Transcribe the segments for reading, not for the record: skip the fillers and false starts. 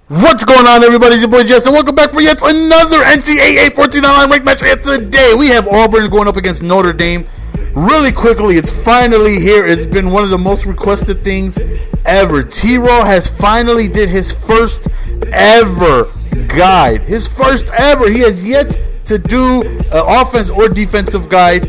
What's going on, everybody? It's your boy Jess, and welcome back for yet another NCAA 14 online ranked match. And today we have Auburn going up against Notre Dame. Really quickly, it's finally here. It's been one of the most requested things ever. T-Raw has finally did his first ever guide. His first ever. He has yet to do an offense or defensive guide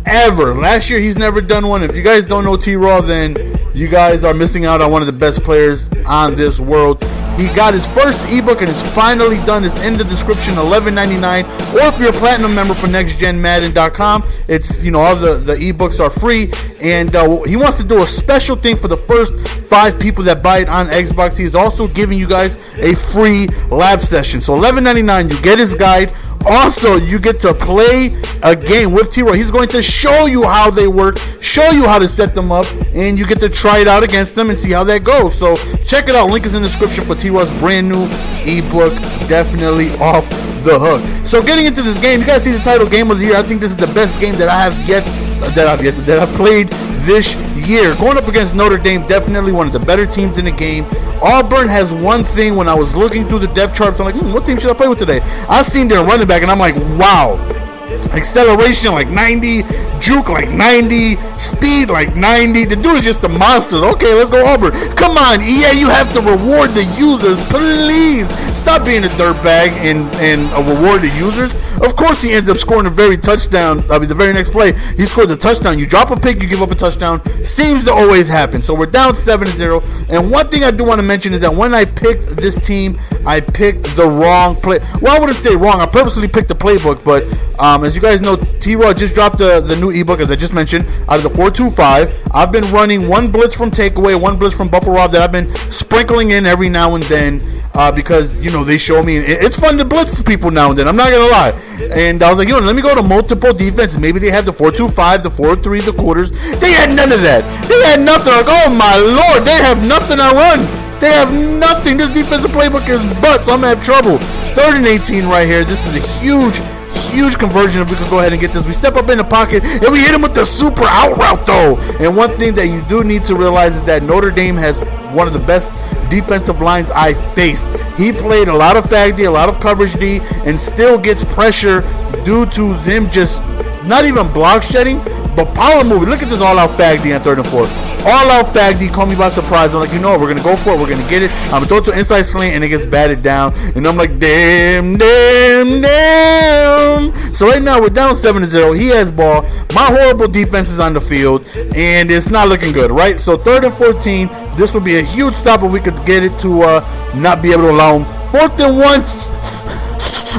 ever. Last year, he's never done one. If you guys don't know T-Raw, then you guys are missing out on one of the best players on this world. He got his first ebook and is finally done. It's in the description, $11.99. Or if you're a platinum member for NextGen, MADDEN.com, it's, all the ebooks are free. And he wants to do a special thing for the first 5 people that buy it on Xbox. He's also giving you guys a free lab session. So $11.99, you get his guide. Also, you get to play a game with T-Raw. He's going to show you how they work, show you how to set them up, and you get to try it out against them and see how that goes. So check it out. Link is in the description for T-Raw's brand new ebook. Definitely off the hook. So getting into this game, you guys see the title, Game of the Year. I think this is the best game that I've played this year. Going up against Notre Dame, definitely one of the better teams in the game. Auburn has one thing. When I was looking through the depth charts, I'm like, what team should I play with today? I seen their running back, and I'm like, wow. Acceleration like 90, juke like 90, speed like 90. The dude is just a monster. Okay, let's go Auburn. Come on, EA, you have to reward the users. Please stop being a dirtbag and reward the users. Of course, he ends up scoring the very next play, he scores a touchdown. You drop a pick, you give up a touchdown. Seems to always happen. So we're down 7-0. And one thing I do want to mention is that when I picked this team, I picked the wrong play. Well, I wouldn't say wrong. I purposely picked the playbook, but as you guys know, T-Raw just dropped the new ebook, as I just mentioned, out of the 4-2-5. I've been running one blitz from takeaway, one blitz from buffalorob that I've been sprinkling in every now and then because, they show me. It's fun to blitz people now and then, I'm not going to lie. And I was like, let me go to multiple defenses. Maybe they have the 4-2-5, the 4-3, the quarters. They had none of that. They had nothing. Like, oh, my Lord, they have nothing to run. They have nothing. This defensive playbook is butts. I'm going to have trouble. 3rd and 18 right here. This is a huge conversion. If we could go ahead and get this, we step up in the pocket and we hit him with the super out route though. And one thing that you do need to realize is that Notre Dame has one of the best defensive lines I faced. He played a lot of fag D, a lot of coverage D, and still gets pressure due to them just not even block shedding, but power moving. Look at this all-out fag D on 3rd and 4th. All-out fag D, caught me by surprise. I'm like, we're going to go for it. We're going to get it. I'm going to throw it to inside slant, and it gets batted down. And I'm like, damn. So right now, we're down 7-0. He has ball. My horrible defense is on the field, and it's not looking good, right? So 3rd and 14, this would be a huge stop if we could get it to not be able to allow him. 4th and 1.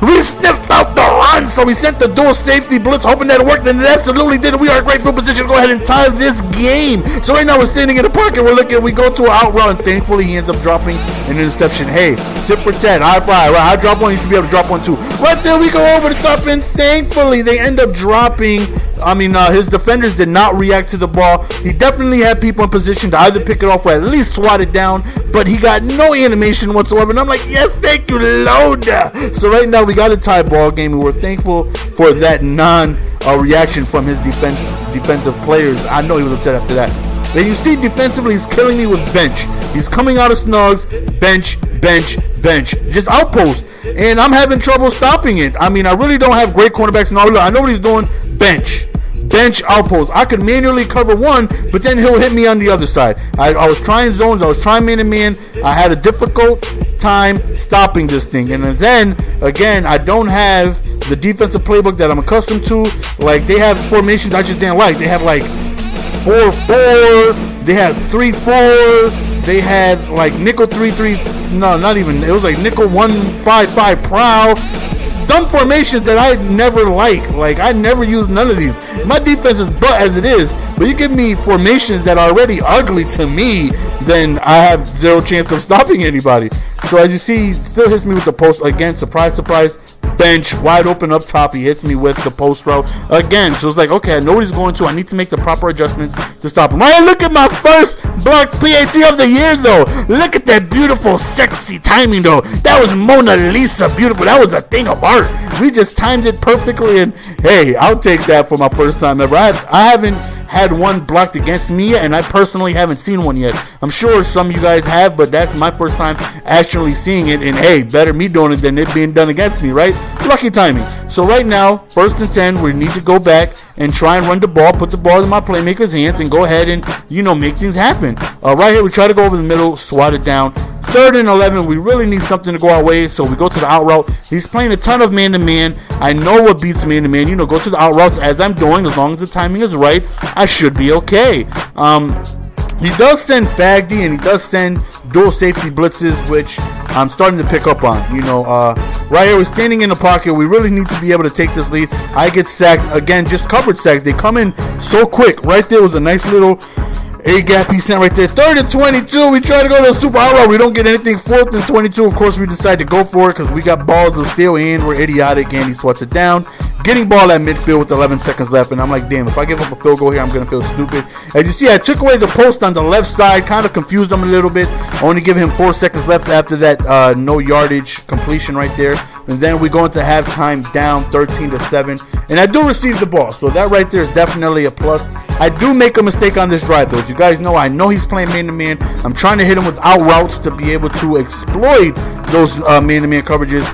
We sniffed out the run, so we sent the dual safety blitz, hoping that it worked, and it absolutely did. We are in great field position to go ahead and tie this game. So right now we're standing in the pocket. We go to an out route, and thankfully he ends up dropping an interception. Hey, tip for tat, high five. Right, I drop one, you should be able to drop one too. Right there, we go over the top, and thankfully they end up dropping. His defenders did not react to the ball. He definitely had people in position to either pick it off or at least swat it down, but he got no animation whatsoever. And I'm like, yes, thank you, Loda. So right now we got a tie ball game, and we're thankful for that non-reaction from his defensive players. I know he was upset after that. And you see, defensively, he's killing me with bench. He's coming out of snugs, bench, just outpost. And I'm having trouble stopping it. I really don't have great cornerbacks and all. I know what he's doing, bench outpost. I could manually cover one, but then he'll hit me on the other side. I was trying zones. I was trying man-to-man. I had a difficult time stopping this thing. And then, again, I don't have the defensive playbook that I'm accustomed to. Like, they have formations I just didn't like. They have, 4-4. They had 3-4. They had, nickel 3-3. No, not even. It was nickel 1-5-5 prowl. Dumb formations that I never like. I never use none of these. My defense is butt as it is, but you give me formations that are already ugly to me, then I have zero chance of stopping anybody. So as you see, he still hits me with the post again. Surprise, bench, wide open up top. He hits me with the post route again. So it's like, okay, I know what he's going to. I need to make the proper adjustments to stop him. Right, look at my first blocked PAT of the year, though. Look at that beautiful, sexy timing, though. That was Mona Lisa beautiful. That was a thing of art. We just timed it perfectly, and hey, I'll take that for my first time ever. I haven't had one blocked against me yet, and I personally haven't seen one yet. I'm sure some of you guys have, but that's my first time actually seeing it, and hey, better me doing it than it being done against me, right? Lucky timing. So right now, 1st and 10, we need to go back and try and run the ball, put the ball in my playmaker's hands, and go ahead and, you know, make things happen. Right here, we try to go over the middle, swat it down. 3rd and 11, we really need something to go our way, so we go to the out route. He's playing a ton of man-to-man. I know what beats man-to-man. You know, go to the out routes as I'm doing. As long as the timing is right, I should be okay. He does send Fagdy, and he does send dual safety blitzes, which I'm starting to pick up on. You know, right here, we're standing in the pocket. We really need to be able to take this lead. I get sacked. Again, just coverage sacks. They come in so quick. Right there was a nice little A-gap he sent right there. 3rd and 22. We try to go to a super out route. We don't get anything. 4th and 22. Of course, we decide to go for it because we got balls of steel in. We're idiotic, and he swats it down. Getting ball at midfield with 11 seconds left, and I'm like, damn, if I give up a field goal here, I'm going to feel stupid. As you see, I took away the post on the left side, kind of confused him a little bit. Only give him 4 seconds left after that no yardage completion right there. And then we go into halftime down 13-7, and I do receive the ball, so that right there is definitely a plus. I do make a mistake on this drive, though. As you guys know, I know he's playing man-to-man. I'm trying to hit him with out routes to be able to exploit those man-to-man coverages.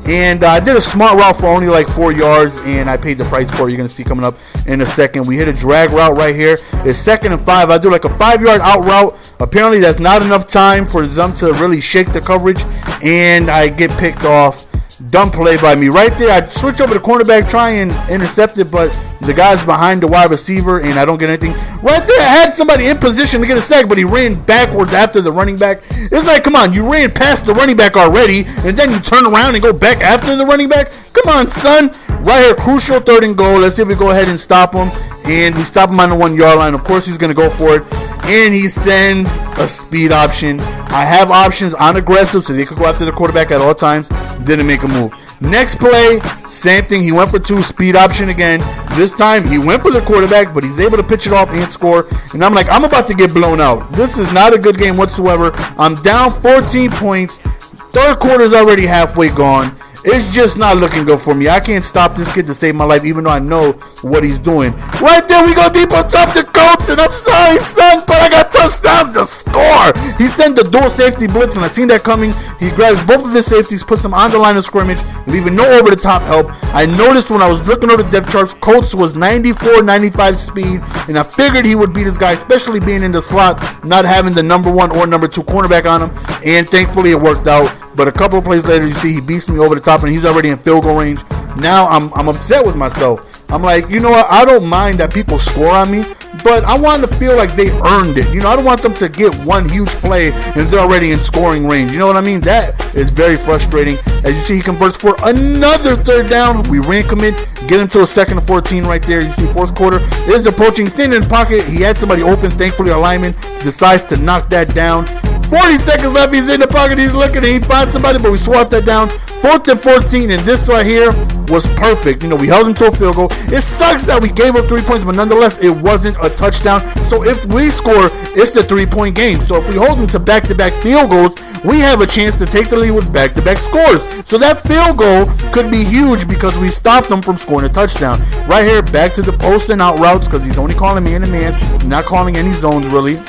And I did a smart route for only like 4 yards, and I paid the price for it. You're going to see coming up in a second. We hit a drag route right here. It's 2nd and 5. I do like a 5-yard out route. Apparently, that's not enough time for them to really shake the coverage, and I get picked off. Dumb play by me. Right there, I switch over to cornerback, try and intercept it, but the guy's behind the wide receiver, and I don't get anything. Right there, I had somebody in position to get a sack, but he ran backwards after the running back. It's like, come on, you ran past the running back already, and then you turn around and go back after the running back? Come on, son. Right here, crucial 3rd and goal. Let's see if we go ahead and stop him. And we stop him on the 1-yard line. Of course, he's going to go for it. And he sends a speed option. I have options on aggressive, so they could go after the quarterback at all times. Didn't make a move. Next play, same thing. He went for 2, speed option again. This time, he went for the quarterback, but he's able to pitch it off and score. And I'm like, I'm about to get blown out. This is not a good game whatsoever. I'm down 14 points. 3rd quarter is already halfway gone. It's just not looking good for me. I can't stop this kid to save my life, even though I know what he's doing. Right there, we go deep on top the Colts, and I'm sorry, son, but I got touchdowns to score. He sent the dual safety blitz, and I seen that coming. He grabs both of his safeties, puts them on the line of scrimmage, leaving no over-the-top help. I noticed when I was looking over the depth charts, Colts was 94, 95 speed, and I figured he would beat this guy, especially being in the slot, not having the number 1 or number 2 cornerback on him, and thankfully it worked out. But a couple of plays later, you see he beats me over the top, and he's already in field goal range. Now I'm upset with myself. I'm like, you know what? I don't mind that people score on me, but I want to feel like they earned it. You know, I don't want them to get one huge play and they're already in scoring range. You know what I mean? That is very frustrating. As you see, he converts for another 3rd down. We ran commit, get him to a 2nd and 14 right there. You see 4th quarter is approaching. Standing in the pocket. He had somebody open. Thankfully, our lineman decides to knock that down. 40 seconds left. He's in the pocket. He's looking and he finds somebody, but we swat that down. 4th and 14, and this right here was perfect. You know, we held him to a field goal. It sucks that we gave up 3 points, but nonetheless, it wasn't a touchdown. So if we score, it's the 3-point game. So if we hold them to back-to-back field goals, we have a chance to take the lead with back-to-back scores. So that field goal could be huge because we stopped them from scoring a touchdown. Right here, back to the post and out routes because he's only calling man-to-man, not calling any zones really.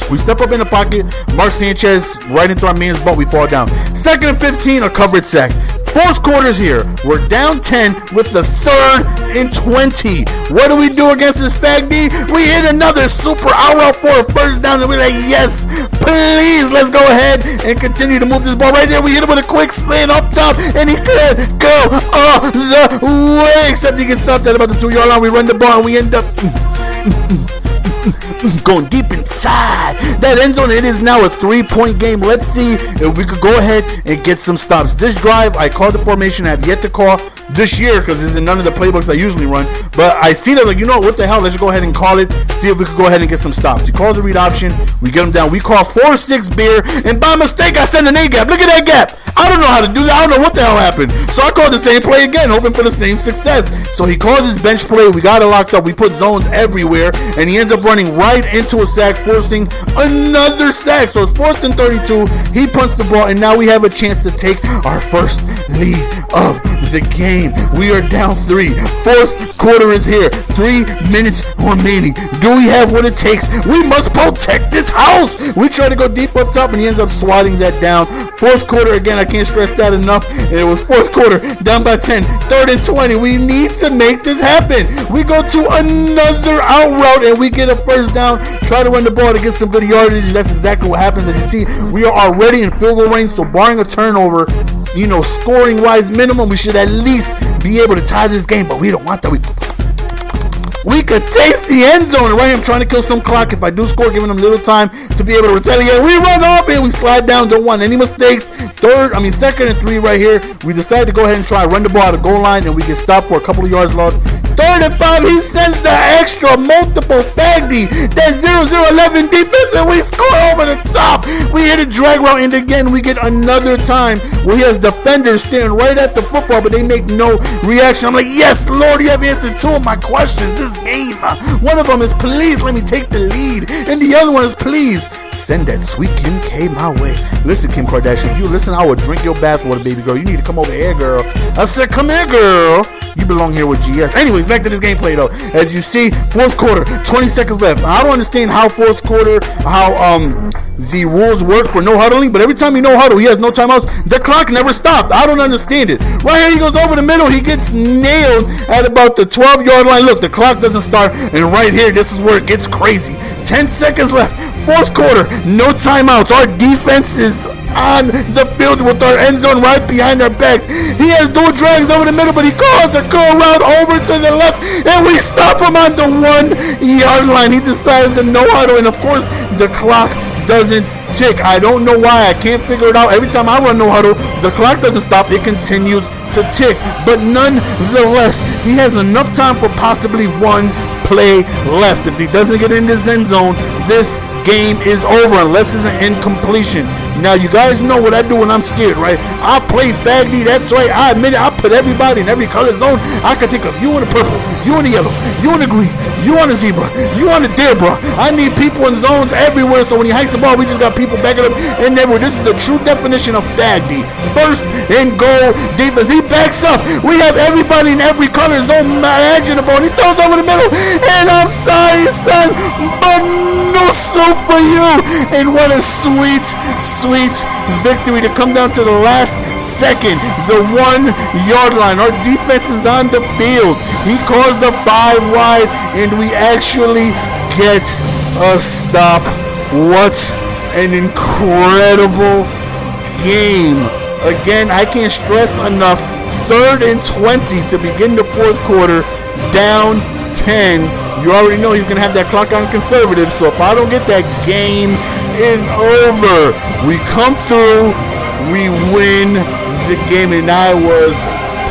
We step up in the pocket, Mark Sanchez right into our man's butt, we fall down. 2nd and 15, a coverage sack. 4th quarter's here. We're down 10 with the 3rd and 20. What do we do against this fag B? We hit another super out route for a 1st down, and we're like, yes, please, let's go ahead and continue to move this ball. Right there, we hit him with a quick slant up top, and he could go all the way, except he gets stopped at about the 2-yard line. We run the ball, and we end up going deep inside that end zone. It is now a 3-point game. Let's see if we could go ahead and get some stops. This drive, I called the formation I have yet to call this year because it's in none of the playbooks I usually run. But I see that, like, you know what the hell? Let's go ahead and call it. See if we could go ahead and get some stops. He calls the read option. We get him down. We call 4-6 Veer, and by mistake, I send an A gap. Look at that gap. I don't know how to do that. I don't know what the hell happened. So I called the same play again, hoping for the same success. So he calls his bench play. We got it locked up. We put zones everywhere, and he ends up running right into a sack, forcing another sack. So it's 4th and 32. He punts the ball, and now we have a chance to take our first lead of the game. We are down 3. 4th quarter is here. 3 minutes remaining. Do we have what it takes? We must protect this house. We try to go deep up top, and he ends up swatting that down. 4th quarter again. I can't stress that enough. And it was 4th quarter, down by 10. 3rd and 20. We need to make this happen. We go to another out route, and we get a first down. Try to run the ball to get some good yardage, and that's exactly what happens. As you see, we are already in field goal range, so barring a turnover, you know, scoring wise minimum, we should at least be able to tie this game, but we don't want that. We could taste the end zone, and right here I'm trying to kill some clock. If I do score, giving them little time to be able to retaliate. We run off and we slide down. Don't want any mistakes. 2nd and 3 right here. We decide to go ahead and try run the ball out of goal line, and we get stopped for a couple of yards lost. 3rd and 5. He sends the extra multiple Fagdy. That 0-0-11 defense, and we score over the top. We hit a drag route, and again we get another time where he has defenders staring right at the football, but they make no reaction. I'm like, yes, Lord, you have answered 2 of my questions this game. One of them is, please let me take the lead, and the other one is, please send that sweet Kim K my way. Listen, Kim Kardashian, if you listen, I would drink your bathwater, baby girl. You need to come over here, girl. I said, come here, girl. You belong here with GS. Anyways, back to this gameplay though. As you see, 4th quarter, 20 seconds left. I don't understand how 4th quarter, the rules work for no huddling, but every time he no huddle, he has no timeouts. The clock never stopped. I don't understand it. Right here, he goes over the middle. He gets nailed at about the 12-yard line. Look, the clock doesn't start, and right here, this is where it gets crazy. 10 seconds left. 4th quarter, no timeouts. Our defense is on the field with our end zone right behind our backs. He has dual drags over the middle, but he calls a curl route over to the left, and we stop him on the 1-yard line. He decides to no huddle, and of course, the clock doesn't tick. I don't know why. I can't figure it out. Every time I run no huddle, the clock doesn't stop. It continues to tick. But nonetheless, he has enough time for possibly 1 play left. If he doesn't get in this end zone, this game is over unless it's an incompletion. Now, you guys know what I do when I'm scared, right? I play Fagdy, that's right. I admit it. I put everybody in every color zone I can think of. You in the purple, you in the yellow, you in the green, you on the zebra, you on the deer, bro. I need people in zones everywhere, so when he hikes the ball, we just got people backing up and everywhere. This is the true definition of Fagdy. 1st and goal defense. He backs up. We have everybody in every color zone imaginable, and he throws over the middle, and I'm sorry, son, but no soup for you. And what a sweet victory to come down to the last second, the 1-yard line. Our defense is on the field. He calls the 5 wide, and we actually get a stop. What an incredible game. Again, I can't stress enough. 3rd and 20 to begin the 4th quarter, down 10. You already know he's going to have that clock on conservative, so if I don't get that, game is over. We come through, we win the game, and I was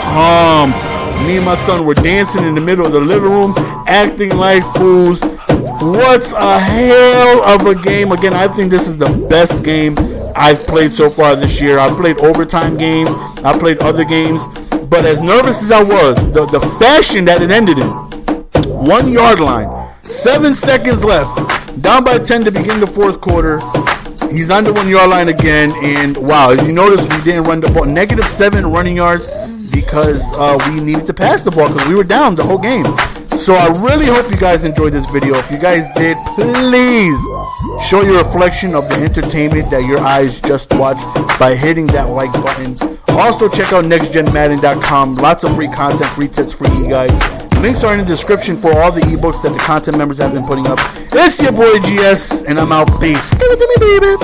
pumped. Me and my son were dancing in the middle of the living room, acting like fools. What a hell of a game. Again, I think this is the best game I've played so far this year. I've played overtime games, I played other games, but as nervous as I was, the fashion that it ended in, 1-yard line, 7 seconds left, down by 10 to begin the 4th quarter. He's on the 1-yard line again, and wow, if you notice, we didn't run the ball. -7 running yards because we needed to pass the ball because we were down the whole game. So I really hope you guys enjoyed this video. If you guys did, please show your reflection of the entertainment that your eyes just watched by hitting that like button. Also, check out nextgenmadden.com. Lots of free content, free tips for you guys. Links are in the description for all the ebooks that the content members have been putting up. It's your boy GS, and I'm out. Peace. Give it to me, baby.